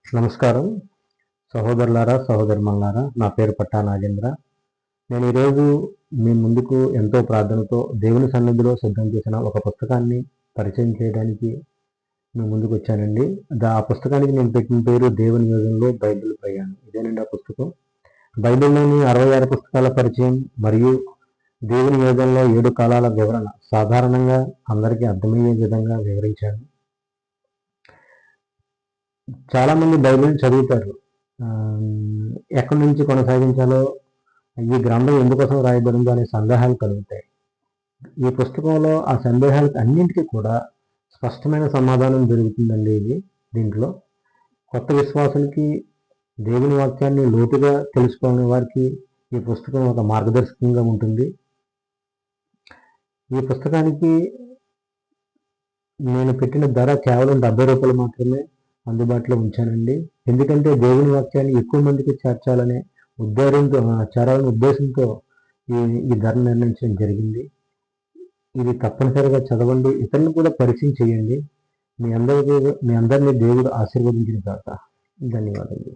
నమస్కారం సహోదరులారా, సహోదరిమణులారా. నా పేరు పట్టా నాగేంద్ర. నేను ఈరోజు మీ ముందుకు ఎంతో ప్రార్థనతో దేవుని సన్నిధిలో సిద్ధం చేసిన ఒక పుస్తకాన్ని పరిచయం చేయడానికి మీ ముందుకు వచ్చానండి. ఆ పుస్తకానికి నేను పెట్టిన పేరు దేవుని యోజనలో బైబిల్ ప్రయాణం. ఇదేనండి ఆ పుస్తకం. బైబిల్లోని 66 పుస్తకాల పరిచయం మరియు దేవుని యోజనలో 7 కాలాల వివరణ సాధారణంగా అందరికీ అర్థమయ్యే విధంగా వివరించాను. చాలామంది బైబిల్ చదువుతారు, ఎక్కడి నుంచి కొనసాగించాలో, ఈ గ్రంథం ఎందుకోసం రాయబడిందో అనే సందేహాలు కలుగుతాయి. ఈ పుస్తకంలో ఆ సందేహాలకు అన్నింటికీ కూడా స్పష్టమైన సమాధానం దొరుకుతుందండి. దీంట్లో కొత్త విశ్వాసులకి, దేవుని వాక్యాన్ని లోతుగా తెలుసుకునే వారికి ఈ పుస్తకం ఒక మార్గదర్శకంగా ఉంటుంది. ఈ పుస్తకానికి నేను పెట్టిన ధర కేవలం 70 రూపాయలు మాత్రమే అందుబాటులో ఉంచానండి. ఎందుకంటే దేవుని వాక్యాన్ని ఎక్కువ మందికి చేర్చాలనే ఉద్దేశంతో ఈ ధర నిర్ణయించడం జరిగింది. ఇది తప్పనిసరిగా చదవండి, ఇతరులను కూడా పరిచయం చేయండి. మీ అందరినీ దేవుడు ఆశీర్వదించిన కాక. ధన్యవాదాలు.